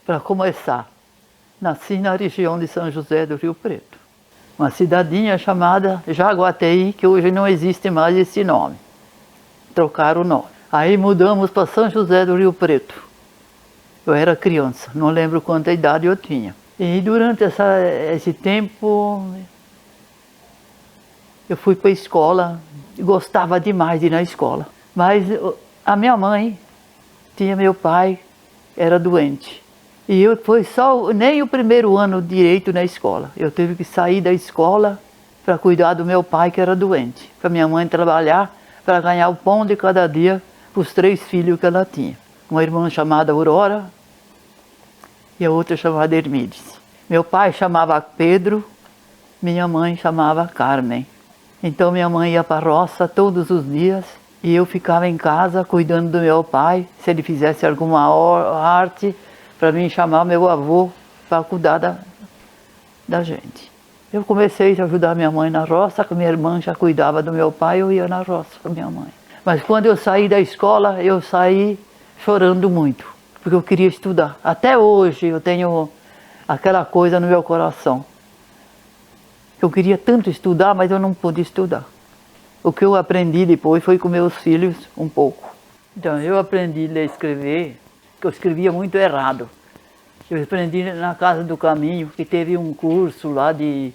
Para começar, nasci na região de São José do Rio Preto, uma cidadinha chamada Jaguateí, que hoje não existe mais esse nome. Trocaram o nome. Aí mudamos para São José do Rio Preto. Eu era criança, não lembro quanta idade eu tinha. E durante esse tempo, eu fui para a escola, gostava demais de ir na escola. Mas a minha mãe tinha meu pai, era doente. E eu foi só nem o primeiro ano direito na escola. Eu tive que sair da escola para cuidar do meu pai, que era doente. Para minha mãe trabalhar, para ganhar o pão de cada dia para os 3 filhos que ela tinha. Uma irmã chamada Aurora e a outra chamada Hermides. Meu pai chamava Pedro, minha mãe chamava Carmen. Então minha mãe ia para a roça todos os dias e eu ficava em casa cuidando do meu pai. Se ele fizesse alguma arte, para mim chamar meu avô para cuidar da gente. Eu comecei a ajudar minha mãe na roça, que minha irmã já cuidava do meu pai, eu ia na roça com minha mãe. Mas quando eu saí da escola, eu saí chorando muito, porque eu queria estudar. Até hoje eu tenho aquela coisa no meu coração. Eu queria tanto estudar, mas eu não pude estudar. O que eu aprendi depois foi com meus filhos um pouco. Então eu aprendi a ler e escrever, que eu escrevia muito errado. Eu aprendi na Casa do Caminho, que teve um curso lá de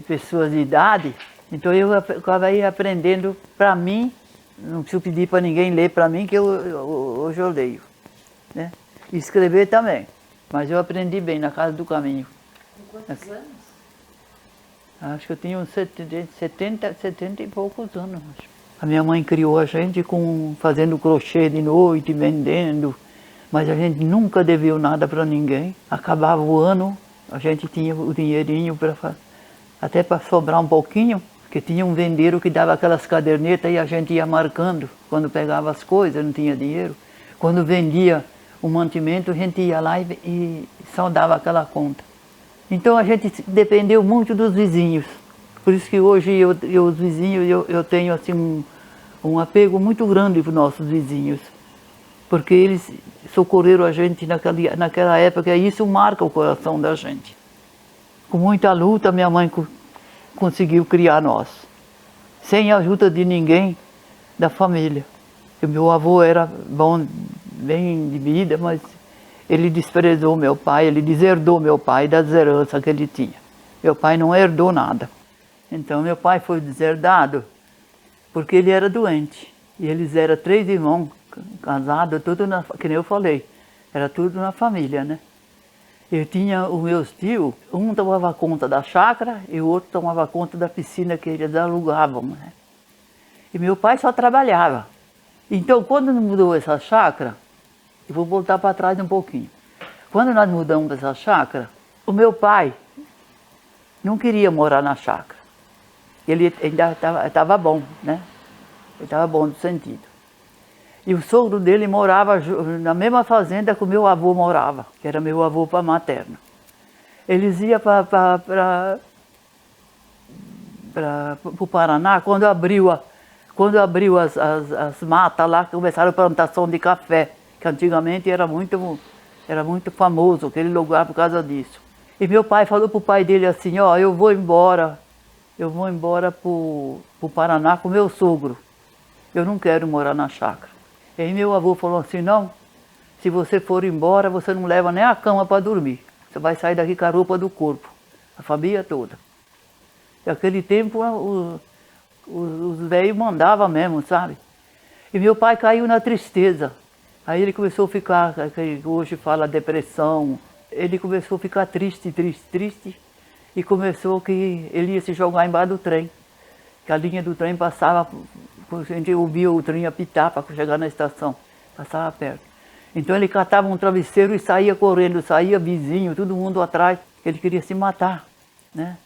pessoas de idade. Então eu acabei aprendendo para mim, não preciso pedir para ninguém ler para mim, que hoje eu leio. Né? E escrever também, mas eu aprendi bem na Casa do Caminho. Com quantos anos? Acho que eu tinha uns 70 e poucos anos. A minha mãe criou a gente fazendo crochê de noite, vendendo. Mas a gente nunca deveu nada para ninguém. Acabava o ano, a gente tinha o dinheirinho até para sobrar um pouquinho, porque tinha um vendeiro que dava aquelas cadernetas e a gente ia marcando. Quando pegava as coisas, não tinha dinheiro. Quando vendia o mantimento, a gente ia lá e só dava aquela conta. Então a gente dependeu muito dos vizinhos. Por isso que hoje os vizinhos, eu tenho assim um apego muito grande para os nossos vizinhos. Porque eles socorreram a gente naquela época, e isso marca o coração da gente. Com muita luta, minha mãe conseguiu criar nós, sem a ajuda de ninguém da família. O meu avô era bom, bem de vida, mas ele desprezou meu pai, ele deserdou meu pai das heranças que ele tinha. Meu pai não herdou nada. Então meu pai foi deserdado porque ele era doente. E eles eram 3 irmãos, casados, tudo que nem eu falei, era tudo na família, né? Eu tinha os meus tios, um tomava conta da chácara e o outro tomava conta da piscina que eles alugavam, né? E meu pai só trabalhava. Então, quando mudou essa chácara, eu vou voltar para trás um pouquinho. Quando nós mudamos essa chácara, o meu pai não queria morar na chácara. Ele ainda estava bom, né? Ele estava bom no sentido. E o sogro dele morava na mesma fazenda que o meu avô morava, que era meu avô materno. Eles iam para o Paraná, quando abriu as matas lá, começaram a plantação de café, que antigamente era muito famoso aquele lugar por causa disso. E meu pai falou para o pai dele assim, ó, eu vou embora para o Paraná com meu sogro. Eu não quero morar na chácara. E aí meu avô falou assim, não, se você for embora, você não leva nem a cama para dormir. Você vai sair daqui com a roupa do corpo, a família toda. Naquele tempo, os velhos mandavam mesmo, sabe? E meu pai caiu na tristeza. Aí ele começou a ficar, que hoje fala depressão, ele começou a ficar triste, e começou que ele ia se jogar embaixo do trem. Que a linha do trem passava, a gente ouvia o trem apitar para chegar na estação, passava perto. Então ele catava um travesseiro e saía correndo, saía vizinho, todo mundo atrás, ele queria se matar, né?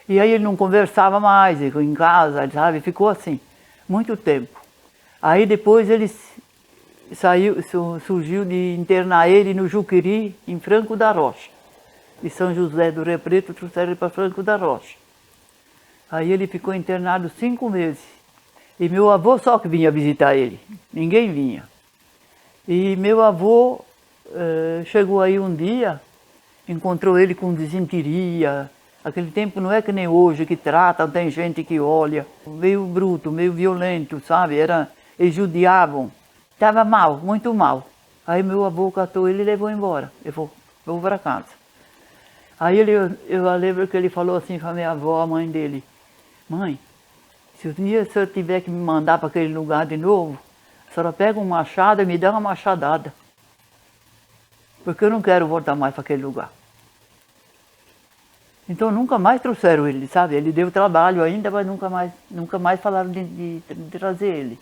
E aí ele não conversava mais em casa, sabe? Ficou assim, muito tempo. Aí depois ele surgiu de internar ele no Juqueri, em Franco da Rocha. De São José do Rio Preto, trouxeram ele para Franco da Rocha. Aí ele ficou internado 5 meses. E meu avô só que vinha visitar ele, ninguém vinha. E meu avô chegou aí um dia, encontrou ele com desinteria. Aquele tempo não é que nem hoje, que trata, tem gente que olha. Meio bruto, meio violento, sabe? Eles judiavam. Estava mal, muito mal. Aí meu avô catou ele e levou embora. Eu vou para casa. Aí eu lembro que ele falou assim para minha avó, a mãe dele: mãe, se um dia o senhor tiver que me mandar para aquele lugar de novo, a senhora pega um machado e me dá uma machadada. Porque eu não quero voltar mais para aquele lugar. Então nunca mais trouxeram ele, sabe? Ele deu trabalho ainda, mas nunca mais falaram de trazer ele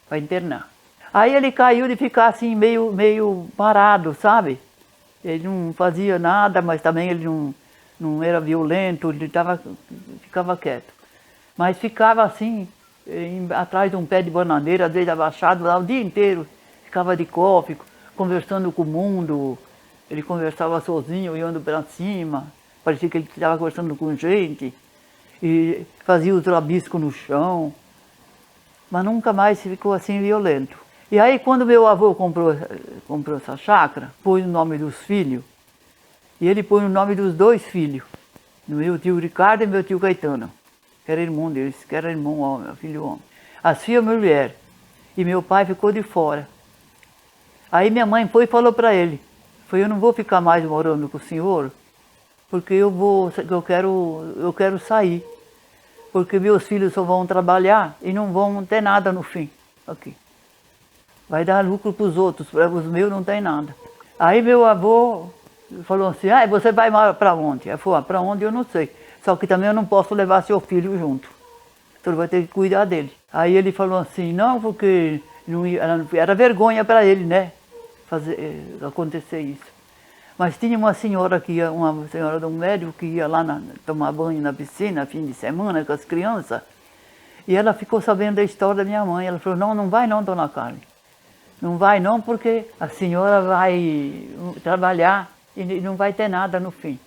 para internar. Aí ele caiu de ficar assim meio parado, sabe? Ele não fazia nada, mas também ele não era violento, ele ficava quieto. Mas ficava assim, atrás de um pé de bananeira, às vezes abaixado lá o dia inteiro, ficava de copo, conversando com o mundo. Ele conversava sozinho, olhando para cima, parecia que ele estava conversando com gente, e fazia os rabiscos no chão, mas nunca mais ficou assim violento. E aí quando meu avô comprou essa chácara, pôs o nome dos filhos, e ele pôs o nome dos dois filhos, meu tio Ricardo e meu tio Caetano, que era irmão deles, que era irmão homem, filho homem. As filhas mulher, e meu pai ficou de fora. Aí minha mãe foi e falou para ele: eu não vou ficar mais morando com o senhor, porque eu quero sair, porque meus filhos só vão trabalhar e não vão ter nada no fim aqui. Vai dar lucro para os outros, para os meus não tem nada. Aí meu avô falou assim: você vai para onde? Eu falei: para onde eu não sei, só que também eu não posso levar seu filho junto, então vai ter que cuidar dele. Aí ele falou assim: não, porque era vergonha para ele, né, acontecer isso. Mas tinha uma senhora uma senhora de um médico que ia lá tomar banho na piscina, fim de semana, com as crianças. E ela ficou sabendo da história da minha mãe. Ela falou: não vai não, dona Carmen. Não vai não, porque a senhora vai trabalhar e não vai ter nada no fim.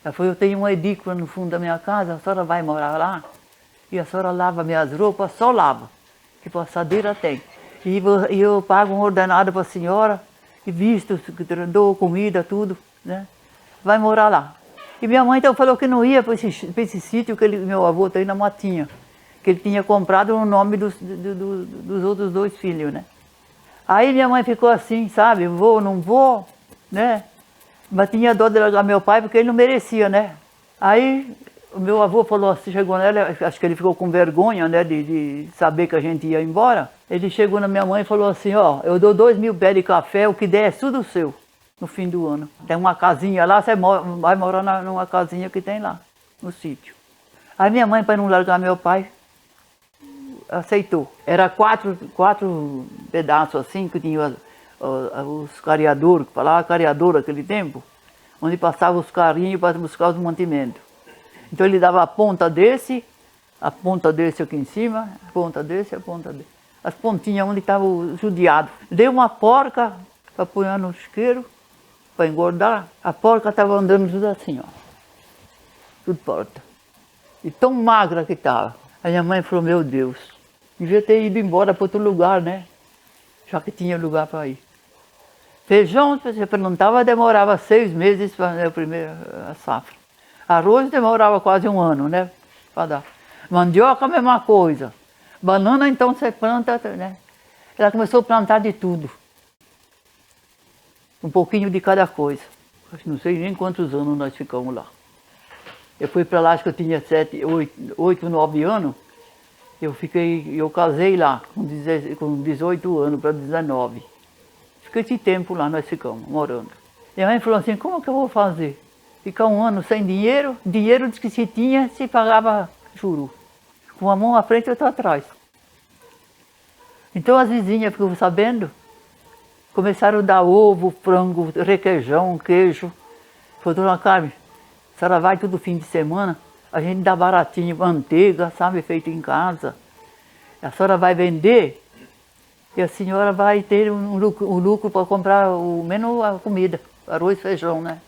Ela falou: eu tenho uma edícula no fundo da minha casa, a senhora vai morar lá? E a senhora lava minhas roupas, só lava, que passadeira tem. E eu pago um ordenado para a senhora, e visto, dou comida, tudo, né? Vai morar lá. E minha mãe então falou que não ia para esse sítio que meu avô tem na Matinha, que ele tinha comprado no nome dos outros dois filhos, né? Aí minha mãe ficou assim, sabe? Vou, não vou, né? Mas tinha dó de largar meu pai porque ele não merecia, né? Aí o meu avô falou assim, chegou nela, acho que ele ficou com vergonha, né, de saber que a gente ia embora. Ele chegou na minha mãe e falou assim: eu dou 2.000 pés de café, o que der é tudo seu, no fim do ano. Tem uma casinha lá, você vai morar numa casinha que tem lá, no sítio. Aí minha mãe, para não largar meu pai, aceitou. Era quatro pedaços assim, que tinha os careadores, que falava careador naquele tempo, onde passavam os carrinhos para buscar os mantimentos. Então ele dava a ponta desse aqui em cima, a ponta desse, as pontinhas onde estava o judiado. Deu uma porca para pôr no isqueiro, para engordar. A porca estava andando tudo assim, tudo porta. E tão magra que estava. A minha mãe falou: meu Deus, devia ter ido embora para outro lugar, né? Já que tinha lugar para ir. Feijão, se você perguntava, demorava 6 meses para fazer a primeira safra. Arroz demorava quase 1 ano, né, para dar. Mandioca, a mesma coisa. Banana, então, você planta, né? Ela começou a plantar de tudo. Um pouquinho de cada coisa. Não sei nem quantos anos nós ficamos lá. Eu fui para lá, acho que eu tinha 8, 9 anos. Eu casei lá com 18 anos para 19. Fiquei esse tempo lá, nós ficamos, morando. E a mãe falou assim: como que eu vou fazer? Ficar 1 ano sem dinheiro, dinheiro que se tinha, se pagava juro. Com a mão à frente e outra atrás. Então as vizinhas ficam sabendo, começaram a dar ovo, frango, requeijão, queijo. Falou: dona Carmen, a senhora vai todo fim de semana, a gente dá baratinho, manteiga, sabe, feito em casa. A senhora vai vender e a senhora vai ter um lucro para comprar menos a comida, arroz e feijão, né?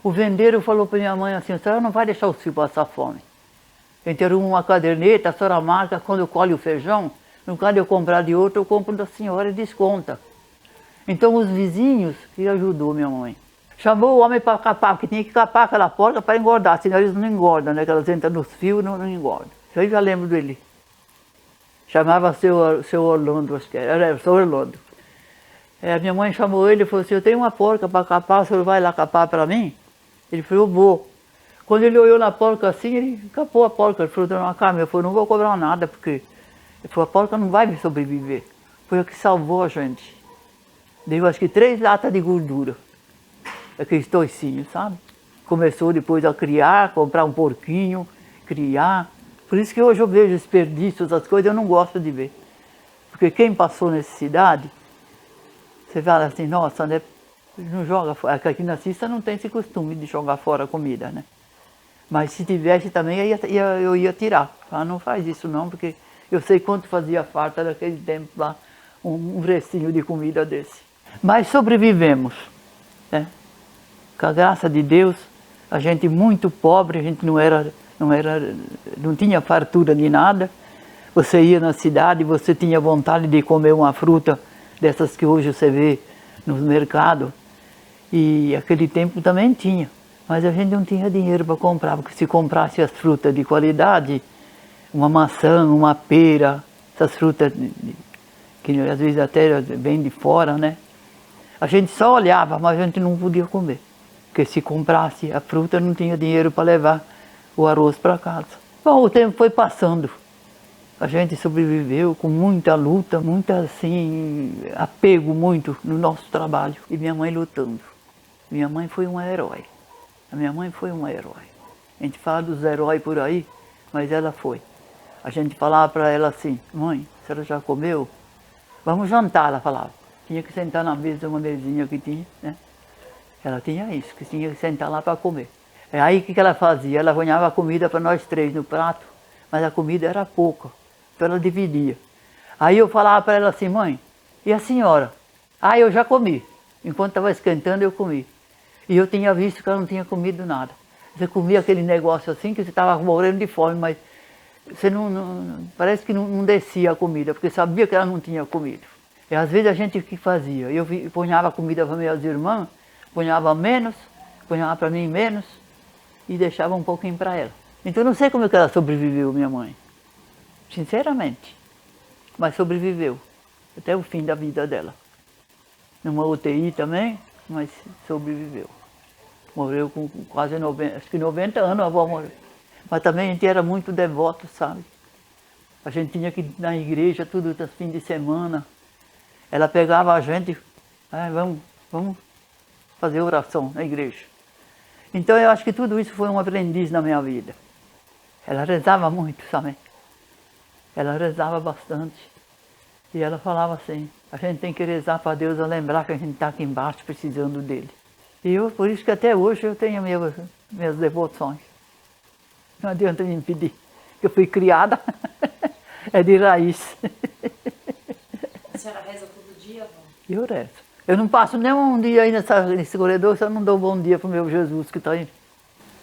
O vendeiro falou para minha mãe assim: a senhora não vai deixar o filho passar fome. A gente arruma uma caderneta, a senhora marca, quando eu colhe o feijão, no caso de eu comprar de outro, eu compro da senhora e desconta. Então os vizinhos que ajudou minha mãe. Chamou o homem para capar, porque tinha que capar aquela porca para engordar, senão eles não engordam, né? Que elas entram nos fios e não engordam. Isso aí já lembro dele. Chamava seu Orlando, acho que era seu Orlando. Minha mãe chamou ele e falou assim, eu tenho uma porca para capar, o senhor vai lá capar para mim? Ele falou, eu vou. Quando ele olhou na porca assim, ele capou a porca. Ele falou, dona Carmen, eu falei, não vou cobrar nada, porque ele falou, a porca não vai me sobreviver. Foi a que salvou a gente. Deu acho que 3 latas de gordura. Aqueles toicinhos, sabe? Começou depois a criar, comprar um porquinho, criar. Por isso que hoje eu vejo desperdícios, as coisas eu não gosto de ver. Porque quem passou necessidade, você fala assim, nossa, né? Não joga fora. Aqui na Cissa não tem esse costume de jogar fora a comida, né? Mas se tivesse também, eu ia tirar. Ah, não faz isso não, porque eu sei quanto fazia falta daquele tempo lá, um restinho de comida desse. Mas sobrevivemos, né? Com a graça de Deus, a gente muito pobre, a gente não tinha fartura de nada. Você ia na cidade, você tinha vontade de comer uma fruta dessas que hoje você vê no mercado. E aquele tempo também tinha, mas a gente não tinha dinheiro para comprar, porque se comprasse as frutas de qualidade, uma maçã, uma pera, essas frutas que às vezes até vêm de fora, né? A gente só olhava, mas a gente não podia comer. Porque se comprasse a fruta, não tinha dinheiro para levar o arroz para casa. Bom, o tempo foi passando. A gente sobreviveu com muita luta, muito assim, apego muito no nosso trabalho. E minha mãe lutando. Minha mãe foi uma herói. A minha mãe foi uma herói. A gente fala dos heróis por aí, mas ela foi. A gente falava para ela assim, mãe, a senhora já comeu? Vamos jantar, ela falava. Tinha que sentar na mesa, uma mesinha que tinha, né? Ela tinha isso, que tinha que sentar lá para comer. Aí o que ela fazia? Ela ponhava a comida para nós 3 no prato, mas a comida era pouca, então ela dividia. Aí eu falava para ela assim, mãe, e a senhora? Ah, eu já comi. Enquanto estava esquentando, eu comi. E eu tinha visto que ela não tinha comido nada. Você comia aquele negócio assim, que você estava morrendo de fome, mas você parece que não descia a comida, porque sabia que ela não tinha comido. E às vezes a gente o que fazia? Eu ponhava comida para minhas irmãs, ponhava menos, ponhava para mim menos e deixava um pouquinho para ela. Então eu não sei como é que ela sobreviveu, minha mãe. Sinceramente. Mas sobreviveu. Até o fim da vida dela. Numa UTI também, mas sobreviveu. Morreu com quase 90, acho que 90 anos a avó morreu. Mas também a gente era muito devoto, sabe? A gente tinha que ir na igreja todo fim de semana. Ela pegava a gente, vamos fazer oração na igreja. Então eu acho que tudo isso foi um aprendiz na minha vida. Ela rezava muito, sabe? Ela rezava bastante. E ela falava assim, a gente tem que rezar para Deus a lembrar que a gente está aqui embaixo precisando dele. E por isso que até hoje eu tenho minhas devoções. Não adianta me impedir, que eu fui criada, é de raiz. A senhora reza todo dia, avó? Eu rezo. Eu não passo nem um dia aí nesse corredor se eu não dou um bom dia para o meu Jesus que está aí.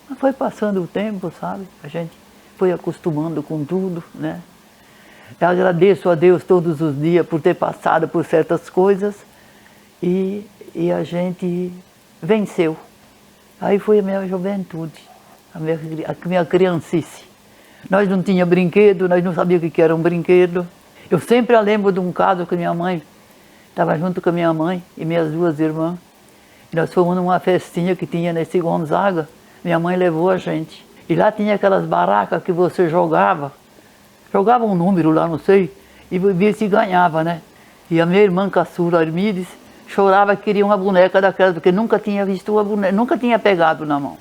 Mas foi passando o tempo, sabe? A gente foi acostumando com tudo, né? Eu agradeço a Deus todos os dias por ter passado por certas coisas e a gente venceu. Aí foi a minha juventude, a minha criancice. Nós não tínhamos brinquedo, nós não sabíamos o que era um brinquedo. Eu sempre lembro de um caso que minha mãe estava junto com a minha mãe e minhas 2 irmãs. E nós fomos numa festinha que tinha nesse Gonzaga. Minha mãe levou a gente. E lá tinha aquelas barracas que você jogava um número lá, não sei, e via se ganhava, né? E a minha irmã caçula, Armides, chorava que queria uma boneca daquela, porque nunca tinha visto uma boneca, nunca tinha pegado na mão.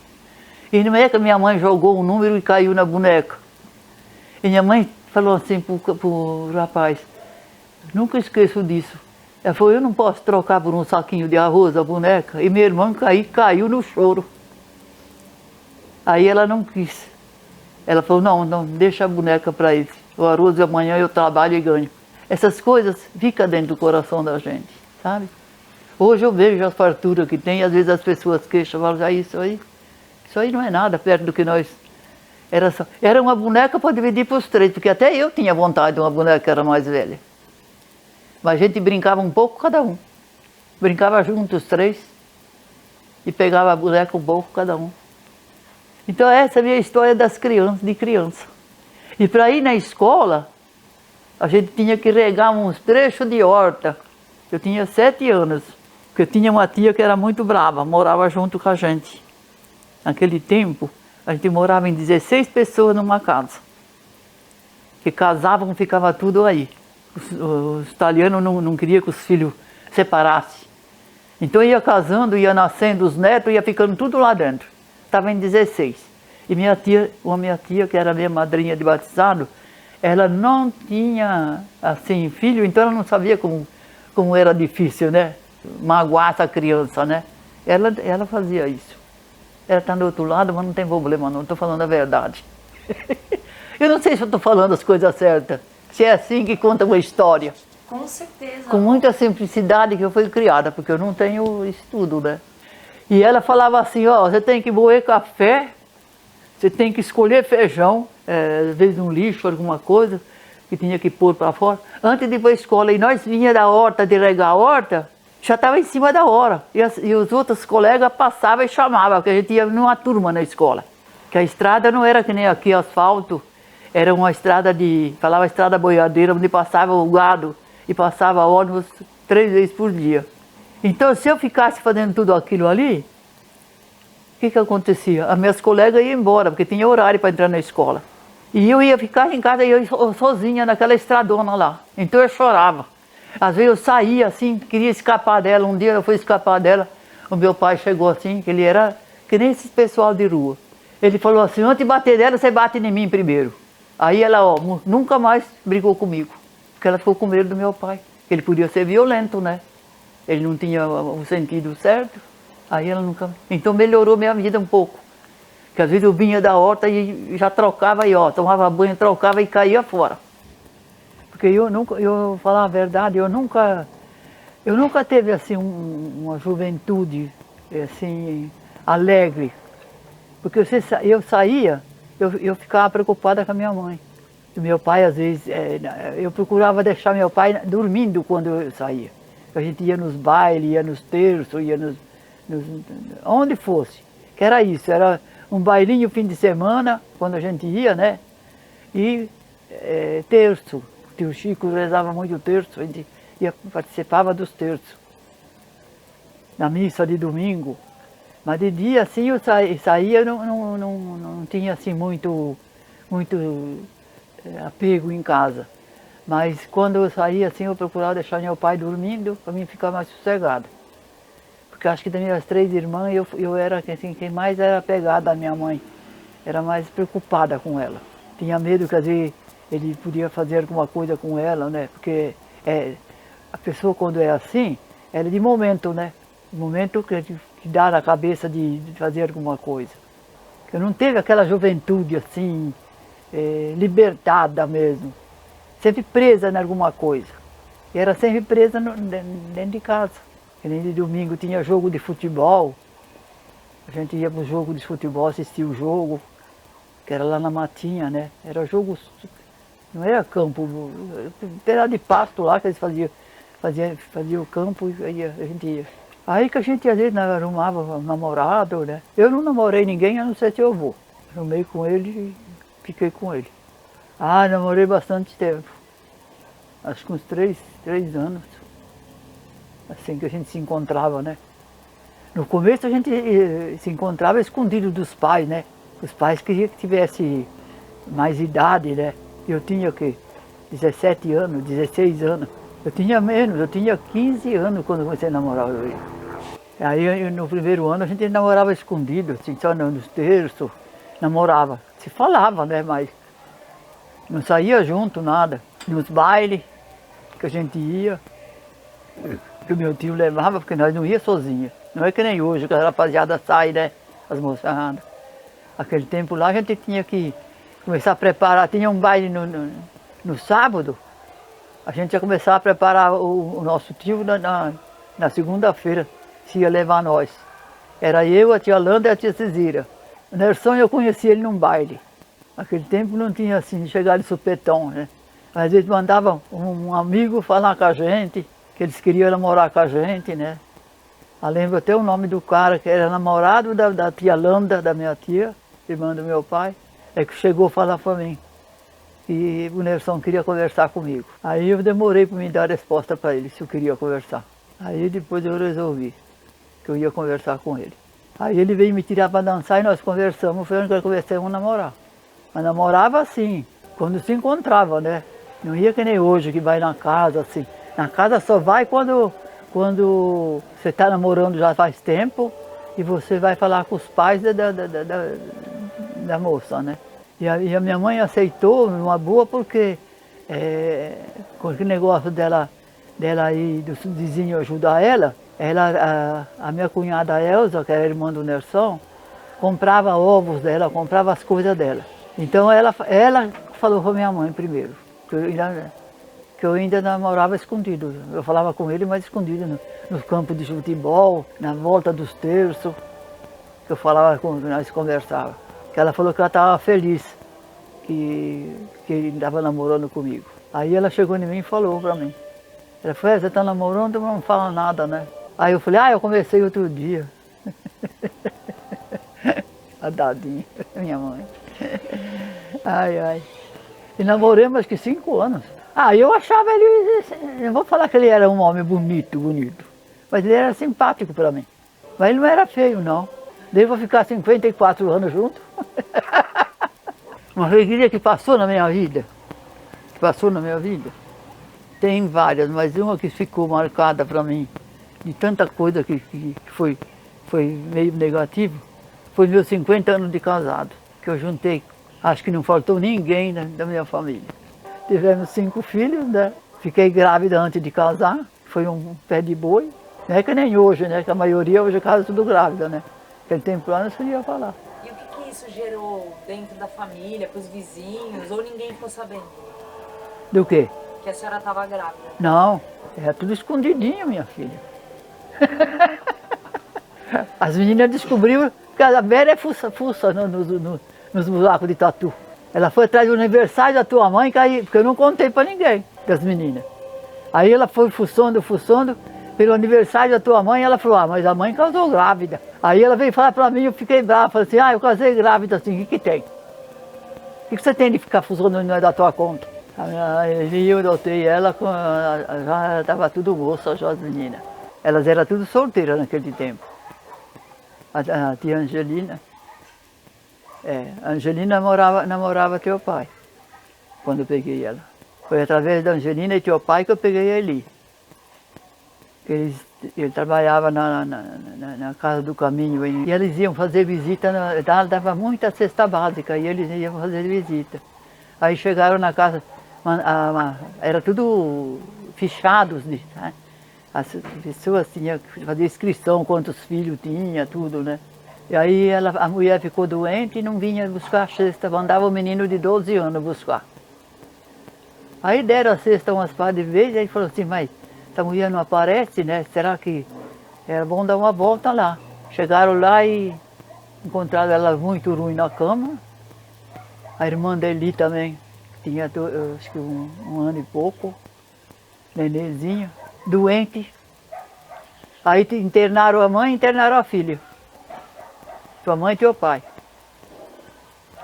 E não é que minha mãe jogou um número e caiu na boneca. E minha mãe falou assim pro rapaz, nunca esqueço disso. Ela falou, eu não posso trocar por um saquinho de arroz a boneca. E minha irmã caiu no choro. Aí ela não quis. Ela falou, não, deixa a boneca para ele. O arroz amanhã eu trabalho e ganho. Essas coisas ficam dentro do coração da gente, sabe? Hoje eu vejo as farturas que tem, às vezes as pessoas queixam, falam, isso aí não é nada perto do que nós... Era uma boneca para dividir para os 3, porque até eu tinha vontade de uma boneca que era mais velha. Mas a gente brincava um pouco cada um. brincava juntos os três e pegava boneco bom cada um. Então essa é a minha história das crianças, de criança. E para ir na escola, a gente tinha que regar uns trechos de horta. Eu tinha 7 anos, porque eu tinha uma tia que era muito brava, morava junto com a gente. Naquele tempo, a gente morava em 16 pessoas numa casa. Que casavam, ficava tudo aí. Os italianos não queriam que os filhos separassem. Então ia casando, ia nascendo os netos, ia ficando tudo lá dentro. Estava em 16. E minha tia, que era minha madrinha de batizado, ela não tinha, assim, filho, então ela não sabia como era difícil, né? Magoar essa criança, né? Ela fazia isso. Ela está do outro lado, mas não tem problema não, estou falando a verdade. Eu não sei se eu estou falando as coisas certas, se é assim que conta uma história. Com certeza. Com muita simplicidade que eu fui criada, porque eu não tenho estudo, né? E ela falava assim, ó, você tem que moer café, você tem que escolher feijão, às vezes um lixo, alguma coisa, que tinha que pôr para fora, antes de ir para a escola. E nós vinha da horta, de regar a horta, já estava em cima da hora. E os outros colegas passavam e chamavam, porque a gente ia numa turma na escola. Que a estrada não era que nem aqui, asfalto, era uma estrada falava estrada boiadeira, onde passava o gado e passava ônibus 3 vezes por dia. Então, se eu ficasse fazendo tudo aquilo ali, o que acontecia? As minhas colegas iam embora, porque tinha horário para entrar na escola. E eu ia ficar em casa, eu sozinha naquela estradona lá. Então eu chorava. Às vezes eu saía assim, queria escapar dela. Um dia eu fui escapar dela, o meu pai chegou assim, que ele era que nem esse pessoal de rua. Ele falou assim, antes de bater dela, você bate em mim primeiro. Aí ela, ó, nunca mais brigou comigo, porque ela ficou com medo do meu pai. Ele podia ser violento, né? Ele não tinha o sentido certo. Aí ela nunca... Então melhorou minha vida um pouco. Porque às vezes eu vinha da horta e já trocava aí, ó, tomava banho, trocava e caía fora. Porque eu falar a verdade, eu nunca teve assim uma juventude assim alegre. Porque eu saía, eu ficava preocupada com a minha mãe. E meu pai, às vezes, eu procurava deixar meu pai dormindo quando eu saía. A gente ia nos bailes, ia nos terços, ia onde fosse. Que era isso, era um bailinho fim de semana, quando a gente ia, né? E terço. O tio Chico rezava muito terço, a gente participava dos terços. Na missa de domingo. Mas de dia, assim, eu saía, não tinha assim muito apego em casa. Mas quando eu saía, assim, eu procurava deixar meu pai dormindo, para mim ficar mais sossegado. Porque acho que das minhas 3 irmãs, eu era assim, quem mais era apegada à minha mãe. Era mais preocupada com ela. Tinha medo que às vezes ele podia fazer alguma coisa com ela, né? Porque a pessoa quando é assim, ela é de momento, né? De momento que dá na cabeça de fazer alguma coisa. Eu não teve aquela juventude assim, libertada mesmo. Sempre presa em alguma coisa. E era sempre presa dentro de casa. Que nem de domingo tinha jogo de futebol. A gente ia para o jogo de futebol, assistir o jogo, que era lá na matinha, né? Era jogo, não era campo, era de pasto lá que eles faziam o campo e aí a gente ia. Aí que a gente às vezes arrumava um namorado, né? Eu não namorei ninguém, a não ser seu avô. Arrumei com ele e fiquei com ele. Ah, namorei bastante tempo. Acho que uns 3 anos. Assim que a gente se encontrava, né? No começo a gente se encontrava escondido dos pais, né? Os pais queriam que tivesse mais idade, né? Eu tinha o quê? 17 anos, 16 anos. Eu tinha menos, eu tinha 15 anos quando comecei a namorar ele. Aí no primeiro ano a gente namorava escondido, assim, só nos terços, namorava. Se falava, né? Mas não saía junto, nada. Nos bailes que a gente ia, que o meu tio levava, porque nós não ia sozinha. Não é que nem hoje, que a rapaziada sai, né? As moçadas. Aquele tempo lá a gente tinha que começar a preparar, tinha um baile no sábado, a gente ia começar a preparar o nosso tio na segunda-feira, se ia levar nós. Era eu, a tia Landa e a tia Cezira. O Nerson eu conheci ele num baile. Naquele tempo não tinha assim, chegar de supetão, né? Às vezes mandavam um amigo falar com a gente, que eles queriam namorar com a gente, né? Eu lembro até o nome do cara, que era namorado da tia Landa, da minha tia, irmã do meu pai, é que chegou a falar para mim. E o Nelson queria conversar comigo. Aí eu demorei para me dar a resposta para ele, se eu queria conversar. Aí depois eu resolvi que eu ia conversar com ele. Aí ele veio me tirar para dançar e nós conversamos, foi onde nós começamos a namorar. Mas namorava assim, quando se encontrava, né? Não ia que nem hoje, que vai na casa assim. Na casa só vai quando você está namorando já faz tempo e você vai falar com os pais da moça, né? E a minha mãe aceitou numa boa porque com aquele negócio dela ir do vizinho ajudar ela, a minha cunhada Elza, que era irmã do Nelson, comprava ovos dela, comprava as coisas dela. Então ela falou para minha mãe primeiro, que eu ainda namorava escondido. Eu falava com ele, mas escondido nos campos de futebol, na volta dos terços, que eu falava, nós conversávamos. Que ela falou que ela estava feliz que ele estava namorando comigo. Aí ela chegou em mim e falou para mim. Ela falou, você está namorando, mas não fala nada, né? Aí eu falei, eu conversei outro dia. A dadinha, minha mãe. Ai, ai. E namoramos acho que 5 anos. Eu achava ele, não vou falar que ele era um homem bonito, mas ele era simpático para mim. Mas ele não era feio, não. Devo ficar 54 anos junto. Uma alegria que passou na minha vida. Tem várias, mas uma que ficou marcada para mim, de tanta coisa que foi meio negativo, foi meus 50 anos de casado, que eu juntei, acho que não faltou ninguém, né, da minha família. Tivemos 5 filhos, né? Fiquei grávida antes de casar, foi um pé de boi. Não é que nem hoje, né? Que a maioria hoje casa tudo grávida, né? Aquele tempo lá não se podia falar. E o que isso gerou dentro da família, para os vizinhos, ou ninguém ficou sabendo? Do quê? Que a senhora estava grávida? Não, era tudo escondidinho, minha filha. As meninas descobriram que a Vera é fuça nos buracos de tatu. Ela foi atrás do aniversário da tua mãe, porque eu não contei para ninguém, das meninas. Aí ela foi fuçando, pelo aniversário da tua mãe, ela falou, mas a mãe casou grávida. Aí ela veio falar para mim, eu fiquei brava, falei assim, eu casei grávida assim, o que tem? O que você tem de ficar fuçando não é da tua conta? Aí eu adotei ela, já estava tudo moça, já as meninas. Elas eram tudo solteiras naquele tempo. A tia Angelina, a Angelina namorava teu pai, quando eu peguei ela. Foi através da Angelina e teu pai que eu peguei a Eli. Ele trabalhava na Casa do Caminho e eles iam fazer visita, dava muita cesta básica e eles iam fazer visita. Aí chegaram na casa, era tudo fichados, né? As pessoas tinham que fazer inscrição, quantos filhos tinha, tudo, né? E aí a mulher ficou doente e não vinha buscar a cesta, mandava o menino de 12 anos buscar. Aí deram a cesta umas par de vezes, aí falou assim, mas essa mulher não aparece, né? Será que era bom dar uma volta lá? Chegaram lá e encontraram ela muito ruim na cama. A irmã dele também, tinha acho que um ano e pouco, nenenzinho, doente. Aí internaram a mãe e internaram a filha. Tua mãe e teu pai.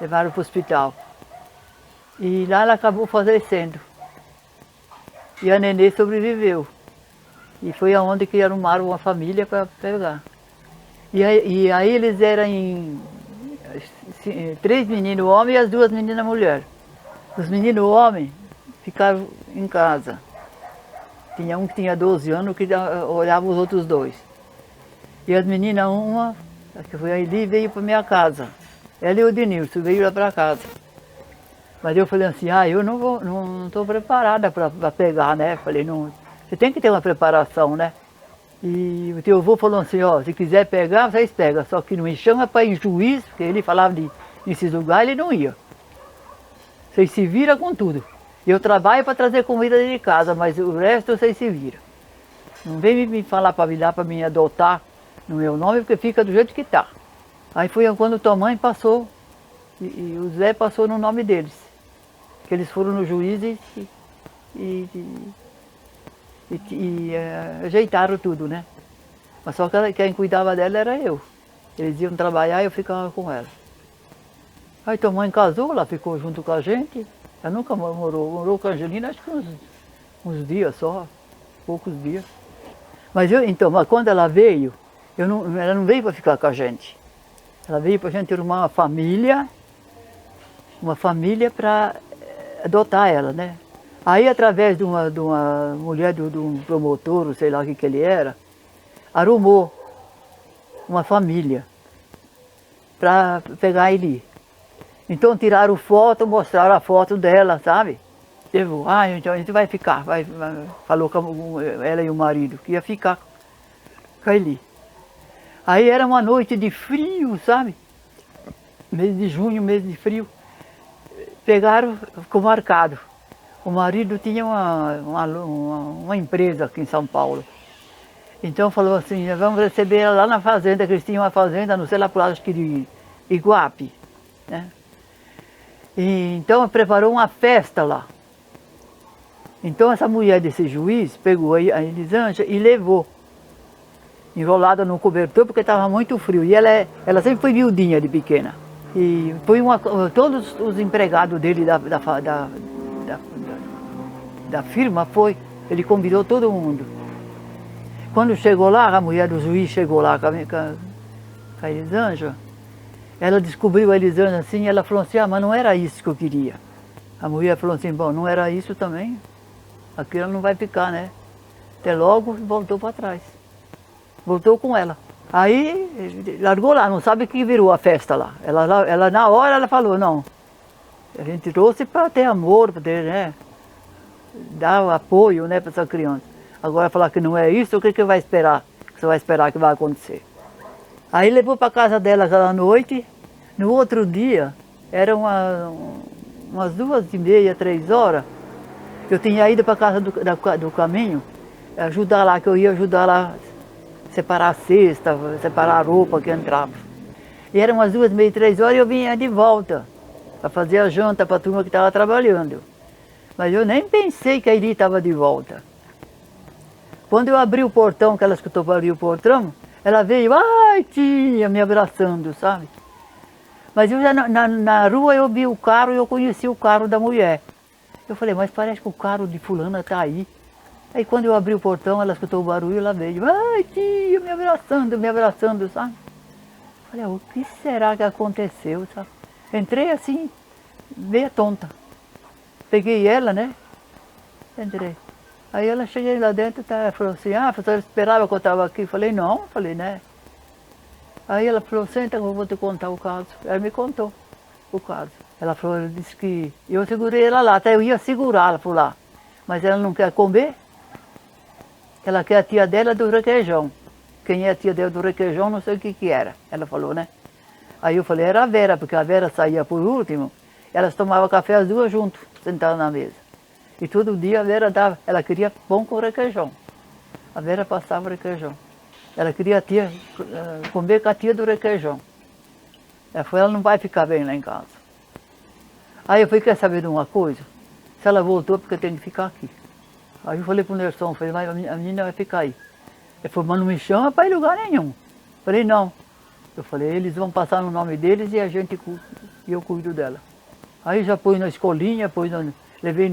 Levaram para o hospital. E lá ela acabou falecendo. E a nenê sobreviveu. E foi aonde que arrumaram uma família para pegar. E aí eles eram 3 meninos homens e as 2 meninas mulheres. Os meninos homens ficaram em casa. Tinha um que tinha 12 anos que olhava os outros 2. E as meninas, uma, que foi a Eli, veio para minha casa. Ela e o Denilson veio lá para casa. Mas eu falei assim, eu não estou preparada para pegar, né? Falei, não, você tem que ter uma preparação, né? E o teu avô falou assim, se quiser pegar, vocês pegam. Só que não me chama para ir juiz, porque ele falava nesses lugares, ele não ia. Vocês se viram com tudo. Eu trabalho para trazer comida de casa, mas o resto vocês se viram. Não vem me falar para vir lá para me adotar no meu nome, porque fica do jeito que está. Aí foi quando tua mãe passou, e o Zé passou no nome deles. Que eles foram no juiz e ajeitaram tudo, né? Mas só que quem cuidava dela era eu. Eles iam trabalhar e eu ficava com ela. Aí tua mãe casou, ela ficou junto com a gente. Ela nunca morou com a Angelina, acho que uns dias só, poucos dias. Mas mas quando ela veio, ela não veio para ficar com a gente. Ela veio para a gente arrumar uma família para adotar ela, né? Aí através de uma mulher, de um promotor, sei lá o que ele era, arrumou uma família para pegar ele. Então tiraram foto, mostraram a foto dela, sabe? Então a gente vai ficar, falou com ela e o marido, que ia ficar com ele. Aí era uma noite de frio, sabe? Mês de junho, mês de frio. Pegaram, ficou marcado. O marido tinha uma empresa aqui em São Paulo. Então falou assim, vamos receber ela lá na fazenda, que eles tinham uma fazenda, não sei lá por lá, acho que de Iguape, né? E então preparou uma festa lá. Então essa mulher desse juiz pegou a Elisângela e levou, enrolada no cobertor, porque estava muito frio. E ela sempre foi miudinha de pequena. E foi todos os empregados dele da firma ele convidou todo mundo. Quando chegou lá, a mulher do juiz chegou lá com a Elisângela, ela descobriu a Elisângela assim, e ela falou assim, mas não era isso que eu queria. A mulher falou assim, bom, não era isso também, aqui ela não vai ficar, né? Até logo voltou para trás. Voltou com ela. Aí largou lá, não sabe o que virou a festa lá. Ela na hora ela falou, não, a gente trouxe para ter amor, para ter, né? Dar apoio, né, para essa criança. Agora falar que não é isso, o que vai esperar? Você vai esperar que vai acontecer? Aí levou para casa dela aquela noite. No outro dia, era umas 2h30, 3h. Eu tinha ido para casa do caminho, ajudar lá, que eu ia ajudar lá, separar a cesta, separar a roupa que entrava. E eram umas 2h30, 3h e eu vinha de volta para fazer a janta para a turma que estava trabalhando. Mas eu nem pensei que a Eli estava de volta. Quando eu abri o portão, que ela escutou para abrir o portão, ela veio, ai tia, me abraçando, sabe? Mas eu já na rua eu vi o carro e eu conheci o carro da mulher. Eu falei, mas parece que o carro de fulana está aí. Aí quando eu abri o portão, ela escutou o barulho e ela veio, ai tia, me abraçando, sabe? Falei, o que será que aconteceu, sabe? Entrei assim, meia tonta. Peguei ela, né? Entrei. Aí ela cheguei lá dentro, falou assim, a senhora esperava que eu estava aqui? Falei, não, falei, né? Aí ela falou, senta que eu vou te contar o caso. Ela me contou o caso. Ela falou, ela disse que eu segurei ela lá, até eu ia segurá-la por lá. Mas ela não quer comer. Ela quer a tia dela do requeijão. Quem é a tia dela do requeijão, não sei o que era. Ela falou, né? Aí eu falei, era a Vera, porque a Vera saía por último. Elas tomavam café as duas juntas, sentadas na mesa. E todo dia a Vera dava, ela queria pão com requeijão. A Vera passava requeijão. Ela queria comer com a tia do requeijão. Ela falou, ela não vai ficar bem lá em casa. Aí eu falei, quer saber de uma coisa? Se ela voltou, porque tem que ficar aqui. Aí eu falei pro Nerson, falei, mas a menina vai ficar aí. Ele falou, mas não me chama para ir em lugar nenhum. Falei, não. Eu falei, eles vão passar no nome deles e eu cuido dela. Aí já pus na escolinha, levei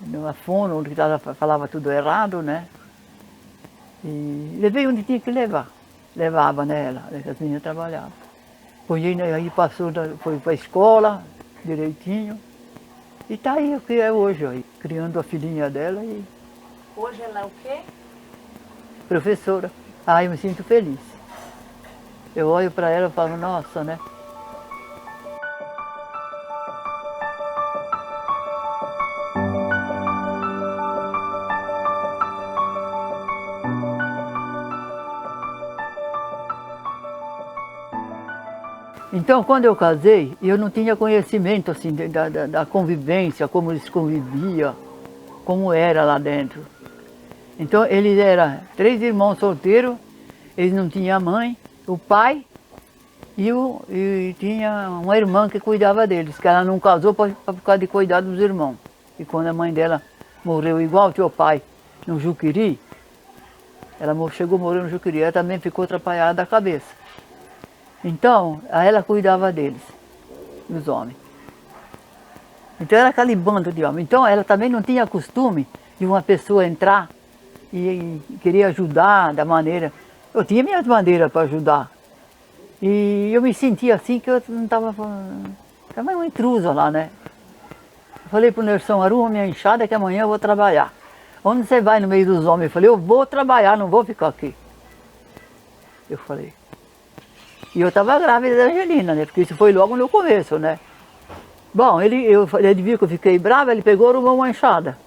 na fono, onde falava tudo errado, né? E levei onde tinha que levar. Levava nela, as meninas trabalhavam. Aí passou, foi para a escola, direitinho. E está aí o que é hoje, aí, criando a filhinha dela e... Hoje ela é o quê? Professora. Ah, eu me sinto feliz. Eu olho para ela e falo, nossa, né? Então, quando eu casei, eu não tinha conhecimento assim, da convivência, como eles conviviam, como era lá dentro. Então, eles eram 3 irmãos solteiros, eles não tinham mãe, o pai e tinha uma irmã que cuidava deles, que ela não casou para ficar de cuidar dos irmãos. E quando a mãe dela morreu igual o teu pai, no Juqueri, Ela chegou morando no Juqueri, ela também ficou atrapalhada da cabeça. Então, aí ela cuidava deles, dos homens. Então era aquele bando de homens. Então ela também não tinha costume de uma pessoa entrar e querer ajudar da maneira... Eu tinha minhas maneiras para ajudar. E eu me sentia assim que eu não estava... Estava uma intrusa lá, né? Eu falei para o Nelson, arruma minha enxada que amanhã eu vou trabalhar. Onde você vai no meio dos homens? Eu falei, eu vou trabalhar, não vou ficar aqui. Eu falei. E eu estava grávida da Angelina, né? Porque isso foi logo no começo, né? Bom, ele viu que eu fiquei brava, ele pegou e arrumou uma enxada.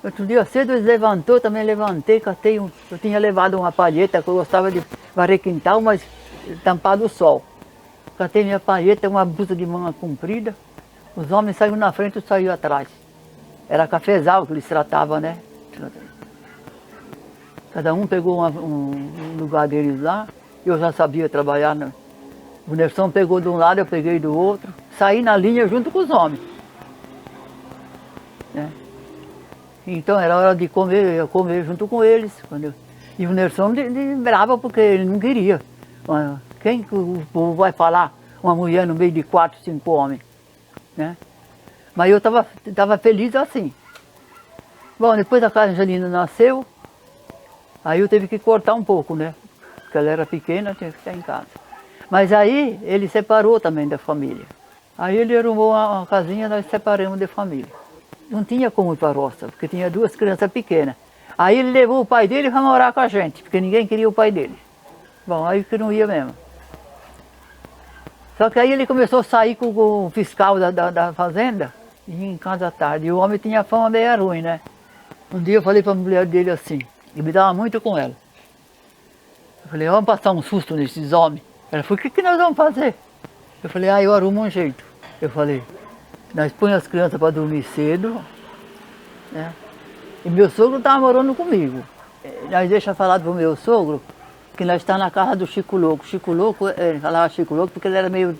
Outro dia cedo ele levantou, também levantei, catei eu tinha levado uma palheta, que eu gostava de varrer quintal, mas tampado o sol. Catei minha palheta, uma blusa de manga comprida, os homens saíram na frente e eu saí atrás. Era cafezal que eles tratavam, né? Cada um pegou um lugar deles lá, eu já sabia trabalhar, né? O Nelson pegou de um lado, eu peguei do outro. Saí na linha junto com os homens. Né? Então era hora de comer, eu comer junto com eles. E o Nelson de brava porque ele não queria. Quem que o povo vai falar? Uma mulher no meio de 4, 5 homens. Né? Mas eu estava feliz assim. Bom, depois a Angelina nasceu, aí eu tive que cortar um pouco, né? Porque ela era pequena, tinha que ficar em casa. Mas aí ele separou também da família. Aí ele arrumou uma casinha, nós separamos de família. Não tinha como ir para a roça, porque tinha 2 crianças pequenas. Aí ele levou o pai dele para morar com a gente, porque ninguém queria o pai dele. Bom, aí que não ia mesmo. Só que aí ele começou a sair com o fiscal da fazenda, e ia em casa à tarde. E o homem tinha fama meio ruim, né? Um dia eu falei para a mulher dele assim, e me dava muito com ela. Eu falei, vamos passar um susto nesses homens. Ela falou, o que nós vamos fazer? Eu falei, eu arrumo um jeito. Eu falei, nós põe as crianças para dormir cedo, né? E meu sogro estava morando comigo. Nós deixa falar para o meu sogro que nós estamos na casa do Chico Louco. Chico Louco, ele falava Chico Louco porque ele era meio...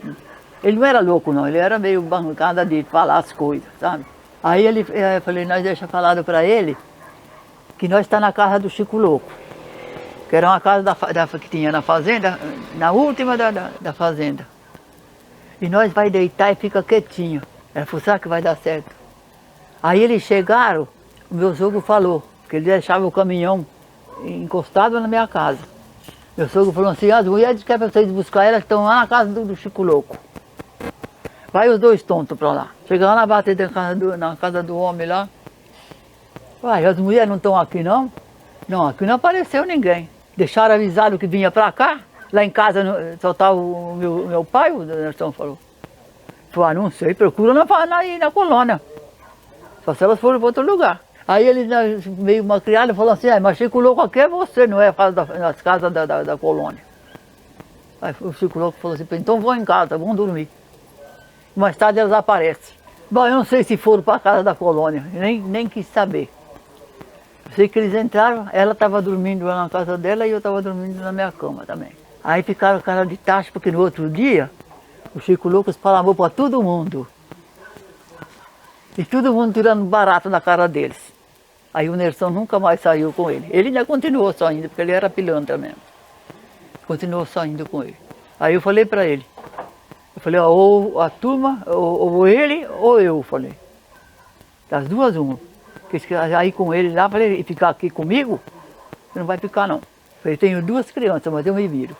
Ele não era louco não, ele era meio bancada de falar as coisas, sabe? Aí eu falei, nós deixa falado para ele que nós estamos na casa do Chico Louco. Que era uma casa que tinha na fazenda, na última da fazenda. E nós vai deitar e fica quietinho. Ela falou, será que vai dar certo? Aí eles chegaram, o meu sogro falou, que ele deixava o caminhão encostado na minha casa. Meu sogro falou assim, as mulheres que querem vocês buscar elas estão lá na casa do Chico Louco. Vai os 2 tontos para lá. Chegaram lá, bater na casa do homem lá. Uai, as mulheres não estão aqui não? Não, aqui não apareceu ninguém. Deixaram avisado que vinha para cá. Lá em casa só estava o meu pai, o Nelson falou. Falei, não sei, procura na colônia. Só se elas foram para outro lugar. Aí ele, meio uma criada, falou assim, mas Chico Louco aqui é você, não é nas casas da colônia. Aí o Chico Louco falou assim, então vão em casa, vão dormir. Mais tarde elas aparecem. Bom, eu não sei se foram para a casa da colônia, nem quis saber. Eu sei que eles entraram, ela estava dormindo lá na casa dela e eu estava dormindo na minha cama também. Aí ficaram cara de taxa, porque no outro dia, o Chico Louco falou para todo mundo. E todo mundo tirando barato na cara deles. Aí o Nelson nunca mais saiu com ele. Ele ainda continuou saindo, porque ele era pilantra mesmo. Continuou saindo com ele. Aí eu falei para ele. Eu falei, ou a turma, ou ele, ou eu, falei. Das duas, uma. Porque aí com ele lá, falei, e ficar aqui comigo, você não vai ficar não. Eu falei, tenho 2 crianças, mas eu me viro.